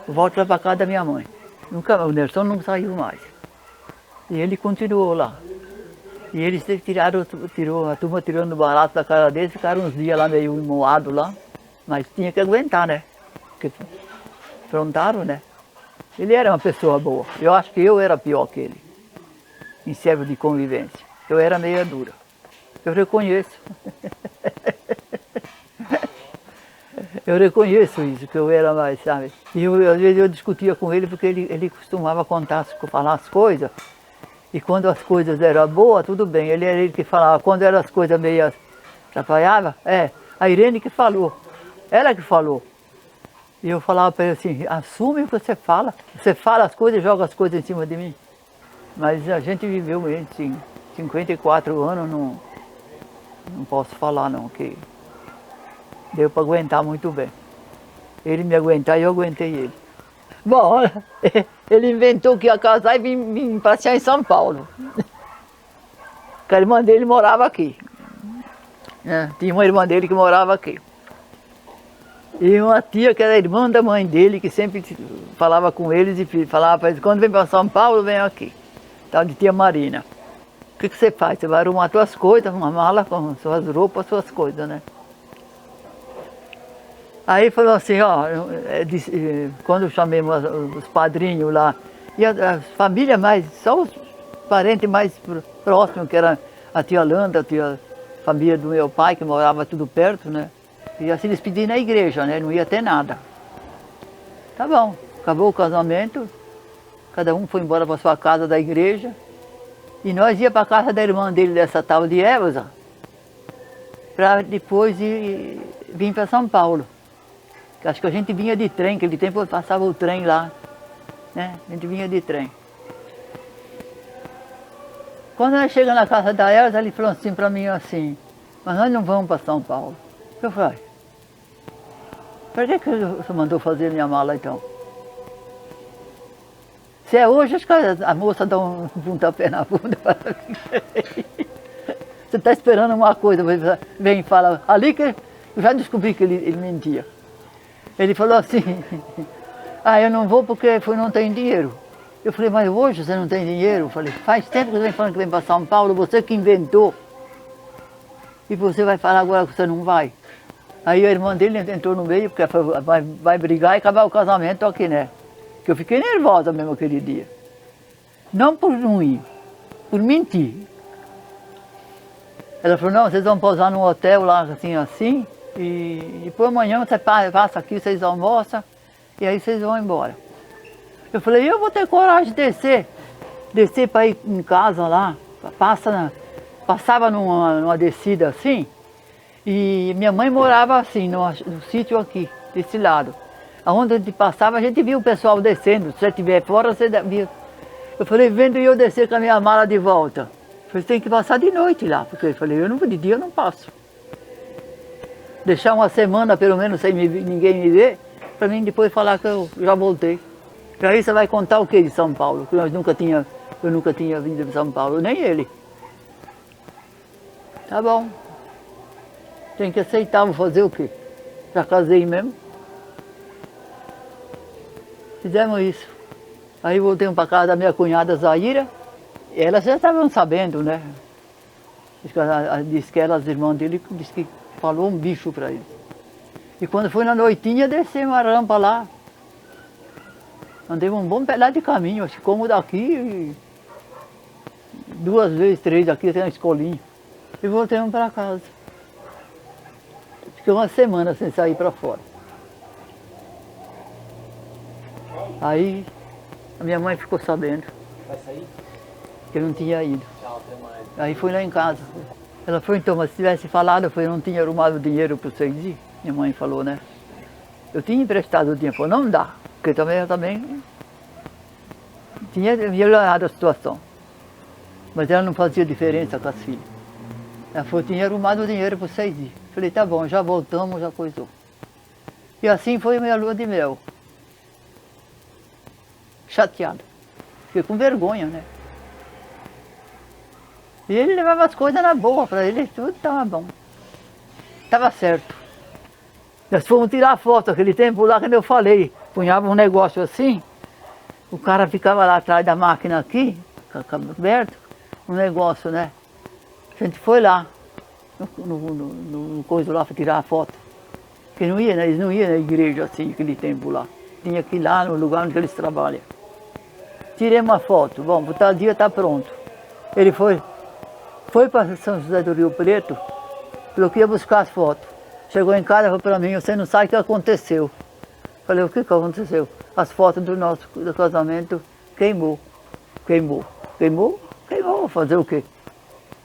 Eu volto lá para casa da minha mãe. O Nelson não saiu mais. E ele continuou lá. E eles tirou a turma tirando barato da cara deles, ficaram uns dias lá meio moados lá. Mas tinha que aguentar, né? Porque afrontaram, né? Ele era uma pessoa boa. Eu acho que eu era pior que ele. Em servo de convivência. Eu era meia dura. Eu reconheço. Eu reconheço isso, que eu era mais, sabe? E às vezes eu discutia com ele porque ele costumava falar as coisas. E quando as coisas eram boas, tudo bem. Ele era ele que falava. Quando eram as coisas meio atrapalhavam, a Irene que falou. Ela que falou. E eu falava para ele assim, assume o que você fala. Você fala as coisas e joga as coisas em cima de mim. Mas a gente viveu mesmo, 54 anos, não posso falar não, que Deu para aguentar muito bem. Ele me aguentar e eu aguentei ele. Bom, ele inventou que ia casar e vim passear em São Paulo. Porque a irmã dele morava aqui. Tinha uma irmã dele que morava aqui. E uma tia que era irmã da mãe dele, que sempre falava com eles e falava para eles, quando vem para São Paulo, vem aqui. Tal de tia Marina. O que você faz? Você vai arrumar suas coisas, uma mala com suas roupas, suas coisas, né? Aí falou assim, ó, quando eu chamei os padrinhos lá, e a família mais, só os parentes mais próximos, que era a tia Landa, a família do meu pai, que morava tudo perto, né? E assim eles pediram na igreja, né? Não ia ter nada. Tá bom, acabou o casamento, cada um foi embora para sua casa da igreja, e nós ia para a casa da irmã dele, dessa tal de Evasa, para depois vir para São Paulo. Acho que a gente vinha de trem, aquele tempo passava o trem lá, né? A gente vinha de trem. Quando nós chegamos na casa da Elza, ele falou assim para mim assim, mas nós não vamos para São Paulo. Eu falei, para que você mandou fazer minha mala então? Se é hoje, acho que a moça dá um pontapé na bunda. Você está esperando uma coisa, vem e fala, ali que eu já descobri que ele mentia. Ele falou assim, eu não vou porque não tem dinheiro. Eu falei, mas hoje você não tem dinheiro? Eu falei, faz tempo que você vem falando que vem para São Paulo, você que inventou. E você vai falar agora que você não vai. Aí a irmã dele entrou no meio, porque vai brigar e acabar o casamento aqui, né? Que eu fiquei nervosa mesmo aquele dia. Não por ruim, por mentir. Ela falou, não, vocês vão pousar num hotel lá assim, e depois amanhã você passa aqui, vocês almoçam, e aí vocês vão embora. Eu falei, eu vou ter coragem de descer para ir em casa lá, passava numa descida assim, e minha mãe morava assim, no sítio aqui, desse lado. Aonde a gente passava, a gente via o pessoal descendo, se você estiver fora, você via. Eu falei, vendo eu descer com a minha mala de volta. Eu falei, tem que passar de noite lá, porque eu falei, de dia eu não passo. Deixar uma semana pelo menos sem ninguém me ver, para mim depois falar que eu já voltei. E aí você vai contar o que de São Paulo? Que eu nunca tinha vindo de São Paulo, nem ele. Tá bom. Tem que aceitar, vou fazer o quê? Já casei mesmo. Fizemos isso. Aí voltei para casa da minha cunhada Zaira, e elas já estavam sabendo, né? Diz que as irmãs dele, disse que falou um bicho para eles. E quando foi na noitinha, descemos a rampa lá. Andei um bom pedaço de caminho, acho que como daqui, 2 vezes, 3 aqui até na escolinha. E voltamos para casa. Fiquei uma semana sem sair para fora. Aí a minha mãe ficou sabendo. Vai sair? Que eu não tinha ido. Tchau, até mais. Aí foi lá em casa. Ela falou, então, mas se tivesse falado, eu não tinha arrumado dinheiro para vocês ir. Minha mãe falou, né? Eu tinha emprestado o dinheiro, falou, não dá. Porque eu também tinha melhorado a situação. Mas ela não fazia diferença com as filhas. Ela falou, tinha arrumado o dinheiro para vocês ir. Falei, tá bom, já voltamos, já coisou. E assim foi a minha lua de mel. Chateado. Fiquei com vergonha, né? E ele levava as coisas na boa, para ele tudo estava bom. Estava certo. Nós fomos tirar foto aquele tempo lá, quando eu falei, punhava um negócio assim, o cara ficava lá atrás da máquina aqui, aberto, um negócio, né? A gente foi lá, no coisa lá para tirar a foto. Porque não ia, né? Eles não iam na igreja assim, aquele tempo lá. Tinha que ir lá no lugar onde eles trabalham. Tirei uma foto, bom, por tal dia está pronto. Ele foi para São José do Rio Preto, falou que ia buscar as fotos. Chegou em casa e falou para mim, você não sabe o que aconteceu. Falei, o que aconteceu? As fotos do casamento queimou. Queimou, fazer o quê?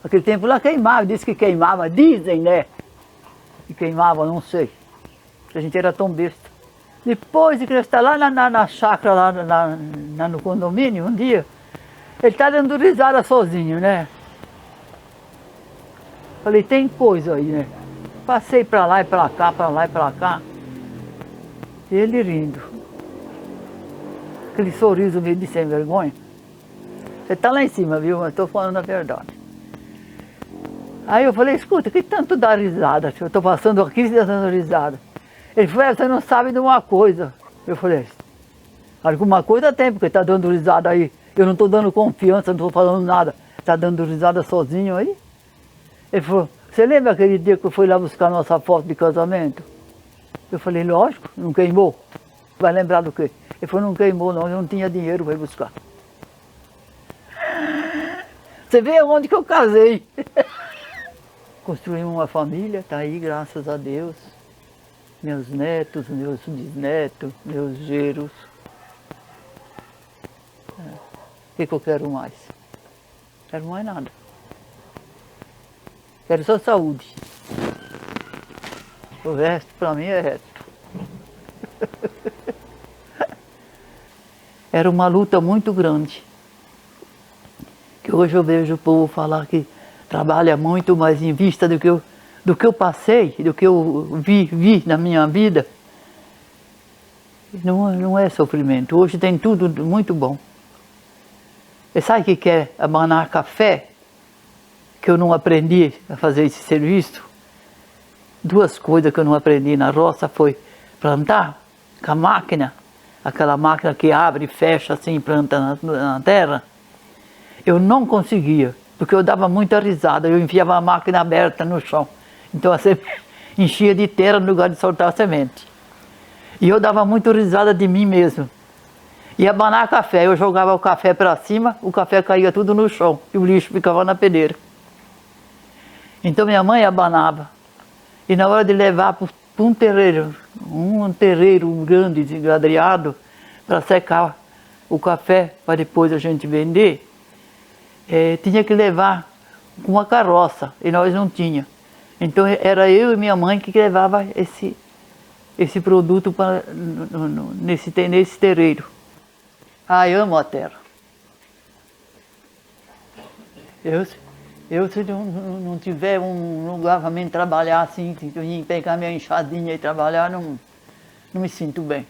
Aquele tempo lá queimava, disse que queimava, dizem, né? Que queimava, não sei. A gente era tão besta. Depois de que ele está lá na chácara, lá no condomínio, um dia, ele está dando risada sozinho, né? Falei, tem coisa aí, né? passei para lá e para cá, para lá e para cá. E ele rindo. Aquele sorriso meio de sem vergonha. Você está lá em cima, viu? Mas estou falando a verdade. Aí eu falei, escuta, que tanto dá risada? Eu estou passando aqui e dando risada. Ele falou, você não sabe de uma coisa. Eu falei, alguma coisa tem, porque está dando risada aí. Eu não estou dando confiança, não estou falando nada. Está dando risada sozinho aí? Ele falou, você lembra aquele dia que eu fui lá buscar nossa foto de casamento? Eu falei, lógico, não queimou. Vai lembrar do quê? Ele falou, não queimou não, eu não tinha dinheiro para ir buscar. Você vê onde que eu casei. Construímos uma família, está aí, graças a Deus. Meus netos, meus bisnetos, meus genros. O que eu quero mais? Não quero mais nada. Quero só saúde. O resto para mim é reto. Era uma luta muito grande. Que hoje eu vejo o povo falar que trabalha muito, mas em vista do que eu passei, do que eu vi na minha vida, não é sofrimento. Hoje tem tudo muito bom. Você sabe o que é abanar café? Que eu não aprendi a fazer esse serviço? Duas coisas que eu não aprendi na roça foi plantar com a máquina, aquela máquina que abre e fecha assim, planta na terra. Eu não conseguia, porque eu dava muita risada, eu enfiava a máquina aberta no chão. Então a semente enchia de terra no lugar de soltar a semente. E eu dava muito risada de mim mesmo. E abanar café, eu jogava o café para cima, o café caía tudo no chão e o lixo ficava na peneira. Então minha mãe abanava. E na hora de levar para um terreiro grande, esquadriado, para secar o café, para depois a gente vender, tinha que levar com uma carroça, e nós não tinha. Então era eu e minha mãe que levava esse produto nesse terreiro. Ah, eu amo a terra. Eu se não tiver um lugar para mim trabalhar assim, pegar minha enxadinha e trabalhar, não me sinto bem.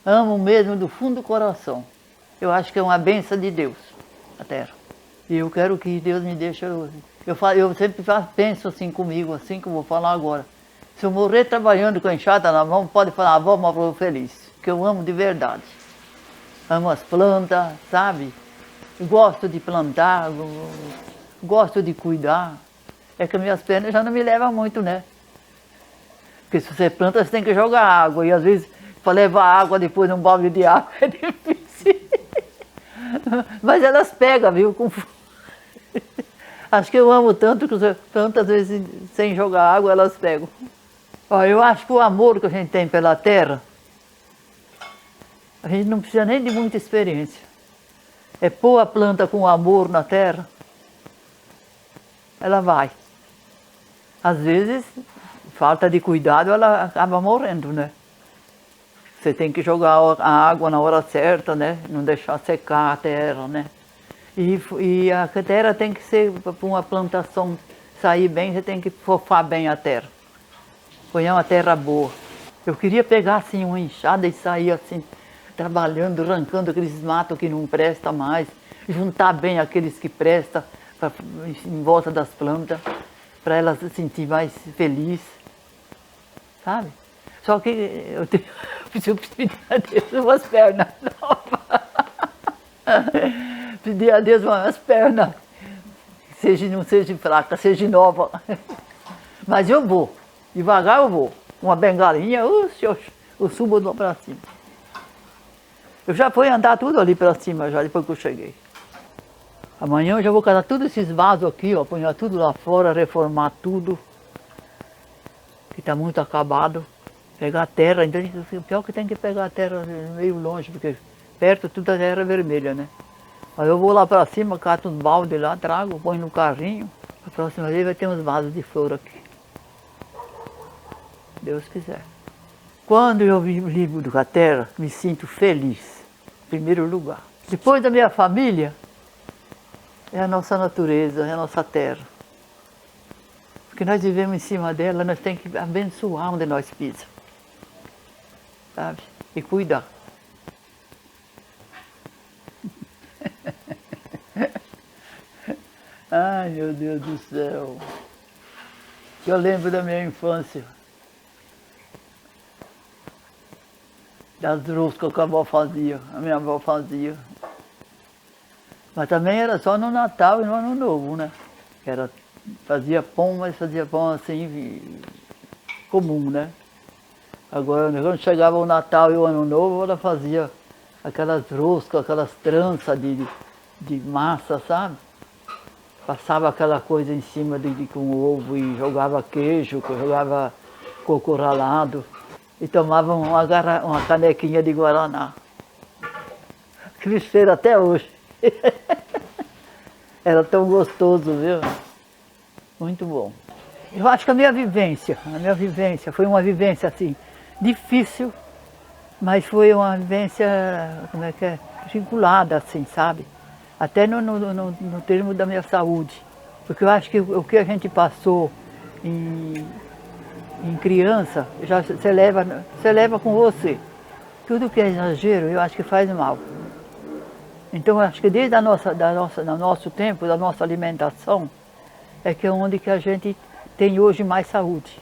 Amo mesmo do fundo do coração. Eu acho que é uma bênção de Deus, a terra. E eu quero que Deus me deixe... Eu sempre penso assim comigo, assim que eu vou falar agora. Se eu morrer trabalhando com a enxada na mão, pode falar, avó, mas eu feliz. Que eu amo de verdade. Amo as plantas, sabe? Eu gosto de plantar, gosto de cuidar. É que minhas pernas já não me levam muito, né? Porque se você planta, você tem que jogar água. E às vezes, para levar água depois num balde de água é difícil. Mas elas pegam, viu? Acho que eu amo tanto que tantas vezes sem jogar água elas pegam. Ó, eu acho que o amor que a gente tem pela terra, a gente não precisa nem de muita experiência. É pôr a planta com amor na terra, ela vai. Às vezes, falta de cuidado, ela acaba morrendo, né? Você tem que jogar a água na hora certa, né? Não deixar secar a terra, né? E a terra tem que ser, para uma plantação sair bem, você tem que fofar bem a terra. Põe uma terra boa. Eu queria pegar assim uma enxada e sair assim, trabalhando, arrancando aqueles matos que não prestam mais, juntar bem aqueles que prestam em volta das plantas, para elas se sentir mais felizes, sabe? Só que eu preciso pedir a Deus umas pernas novas. Pedir a Deus umas pernas, não seja fraca, seja nova. Mas eu vou, devagar eu vou. Uma bengalinha, eu subo lá para cima. Eu já fui andar tudo ali para cima, já depois que eu cheguei. Amanhã eu já vou catar todos esses vasos aqui, ó, pôr tudo lá fora, reformar tudo, que está muito acabado. Pegar a terra, então o pior que tem que pegar a terra meio longe, porque perto tudo a terra é vermelha, né? Aí eu vou lá para cima, cato uns baldes lá, trago, põe no carrinho. A próxima vez vai ter uns vasos de flor aqui. Deus quiser. Quando eu me livro da terra, me sinto feliz, em primeiro lugar. Depois da minha família, é a nossa natureza, é a nossa terra. Porque que nós vivemos em cima dela, nós temos que abençoar onde nós pisamos, sabe? E cuidar. Ai, meu Deus do céu. Eu lembro da minha infância, das roscas que a avó fazia, a minha avó fazia. Mas também era só no Natal e no Ano Novo, né? Fazia pão, mas fazia pão assim, comum, né? Agora, quando chegava o Natal e o Ano Novo, ela fazia aquelas roscas, aquelas tranças de massa, sabe? Passava aquela coisa em cima com ovo e jogava queijo, jogava coco ralado e tomava uma canequinha de guaraná. Que cheiro até hoje. Era tão gostoso, viu? Muito bom. Eu acho que a minha vivência foi uma vivência assim, difícil, mas foi uma vivência, como é que é, vinculada assim, sabe? Até no termo da minha saúde. Porque eu acho que o que a gente passou em criança, você leva com você. Tudo que é exagero, eu acho que faz mal. Então, eu acho que desde do nosso tempo, da nossa alimentação, é que é onde que a gente tem hoje mais saúde.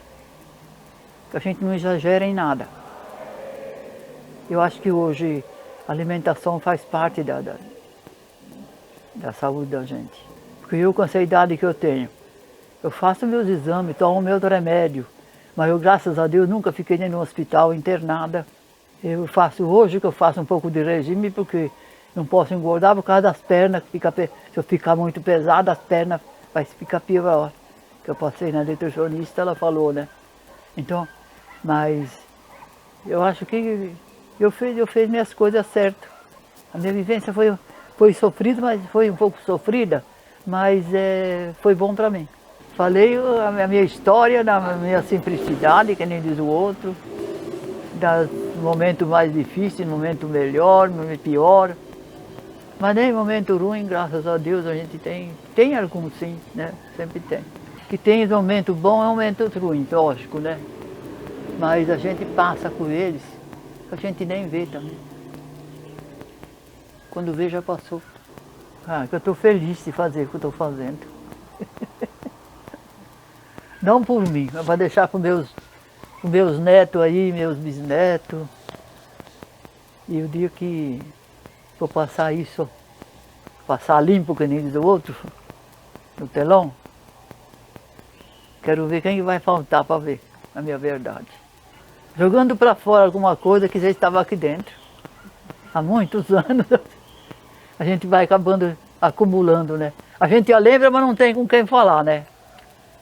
Que a gente não exagera em nada. Eu acho que hoje a alimentação faz parte da saúde da gente. Porque eu, com essa idade que eu tenho, eu faço meus exames, tomo meus remédios, mas eu, graças a Deus, nunca fiquei nem no hospital internada. Eu faço hoje que eu faço um pouco de regime, porque não posso engordar por causa das pernas, se eu ficar muito pesado, as pernas vai ficar pior. Que eu passei na nutricionista, ela falou, né? Então, mas eu acho que eu fiz minhas coisas certas. A minha vivência foi sofrida, mas foi um pouco sofrida, mas foi bom para mim. Falei a minha história, na minha simplicidade, que nem diz o outro, do momento mais difícil, momento melhor, momento pior. Mas nem momento ruim, graças a Deus, a gente tem algum sim, né? Sempre tem. Que tem momento bom e momento ruim, lógico, né? Mas a gente passa por eles, a gente nem vê também. Quando vê, já passou. Ah, que eu estou feliz de fazer o que eu estou fazendo. Não por mim, mas para deixar para os meus netos aí, meus bisnetos. E o dia que vou passar isso, passar limpo, que nem diz o outro, no telão, quero ver quem vai faltar para ver a minha verdade. Jogando para fora alguma coisa que já estava aqui dentro. Há muitos anos a gente vai acabando acumulando, né? A gente lembra, mas não tem com quem falar, né?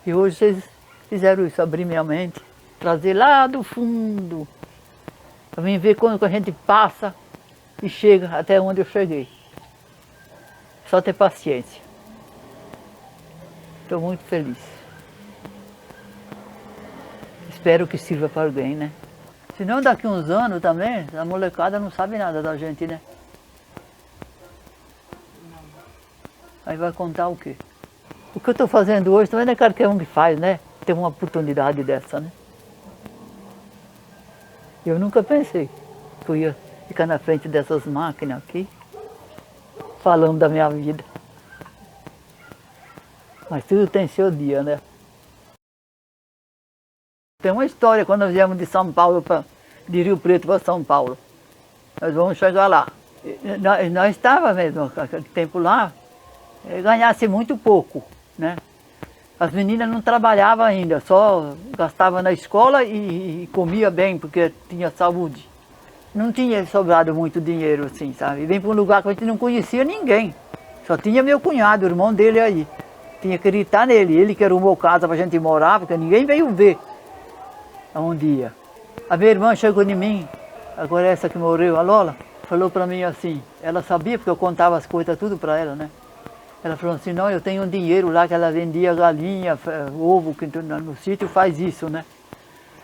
E hoje vocês fizeram isso, abrir minha mente, trazer lá do fundo, para mim ver quando a gente passa e chega até onde eu cheguei. Só ter paciência. Estou muito feliz. Espero que sirva para alguém, né? Senão daqui uns anos também, a molecada não sabe nada da gente, né? Aí vai contar o quê? O que eu estou fazendo hoje também não é qualquer um que faz, né? Ter uma oportunidade dessa, né? Eu nunca pensei que eu ia ficar na frente dessas máquinas aqui, falando da minha vida. Mas tudo tem seu dia, né? Tem uma história quando nós viemos de São Paulo, de Rio Preto para São Paulo. Nós vamos chegar lá. Nós estávamos mesmo, naquele tempo lá, ganhasse muito pouco, né? As meninas não trabalhavam ainda, só gastavam na escola e comia bem, porque tinha saúde. Não tinha sobrado muito dinheiro assim, sabe? E vem para um lugar que a gente não conhecia ninguém. Só tinha meu cunhado, o irmão dele aí. Tinha que acreditar nele, ele que arrumou casa para a gente morar, porque ninguém veio ver um dia. A minha irmã chegou em mim, agora essa que morreu, a Lola, falou para mim assim, ela sabia porque eu contava as coisas tudo para ela, né? Ela falou assim, não, eu tenho um dinheiro lá que ela vendia galinha, ovo, que no sítio faz isso, né?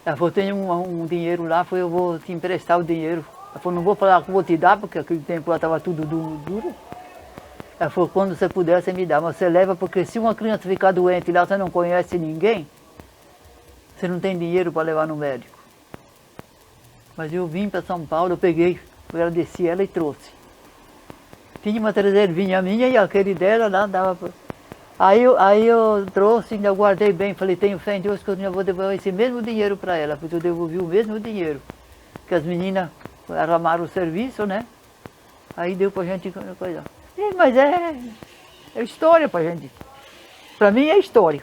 Ela falou, tenho um dinheiro lá, eu vou te emprestar o dinheiro. Ela falou, não vou falar que vou te dar, porque aquele tempo lá estava tudo duro. Ela falou, quando você puder, você me dá, mas você leva, porque se uma criança ficar doente lá, você não conhece ninguém, Você não tem dinheiro para levar no médico. Mas eu vim para São Paulo, eu peguei, agradeci ela e trouxe. Tinha uma reservinha minha e aquele dela lá dava pra... Aí eu trouxe, ainda guardei bem, falei, tenho fé em Deus que eu ainda vou devolver esse mesmo dinheiro para ela, porque eu devolvi o mesmo dinheiro. Que as meninas arrumaram o serviço, né? Aí deu pra gente coisa. Mas é história pra gente. Pra mim é história.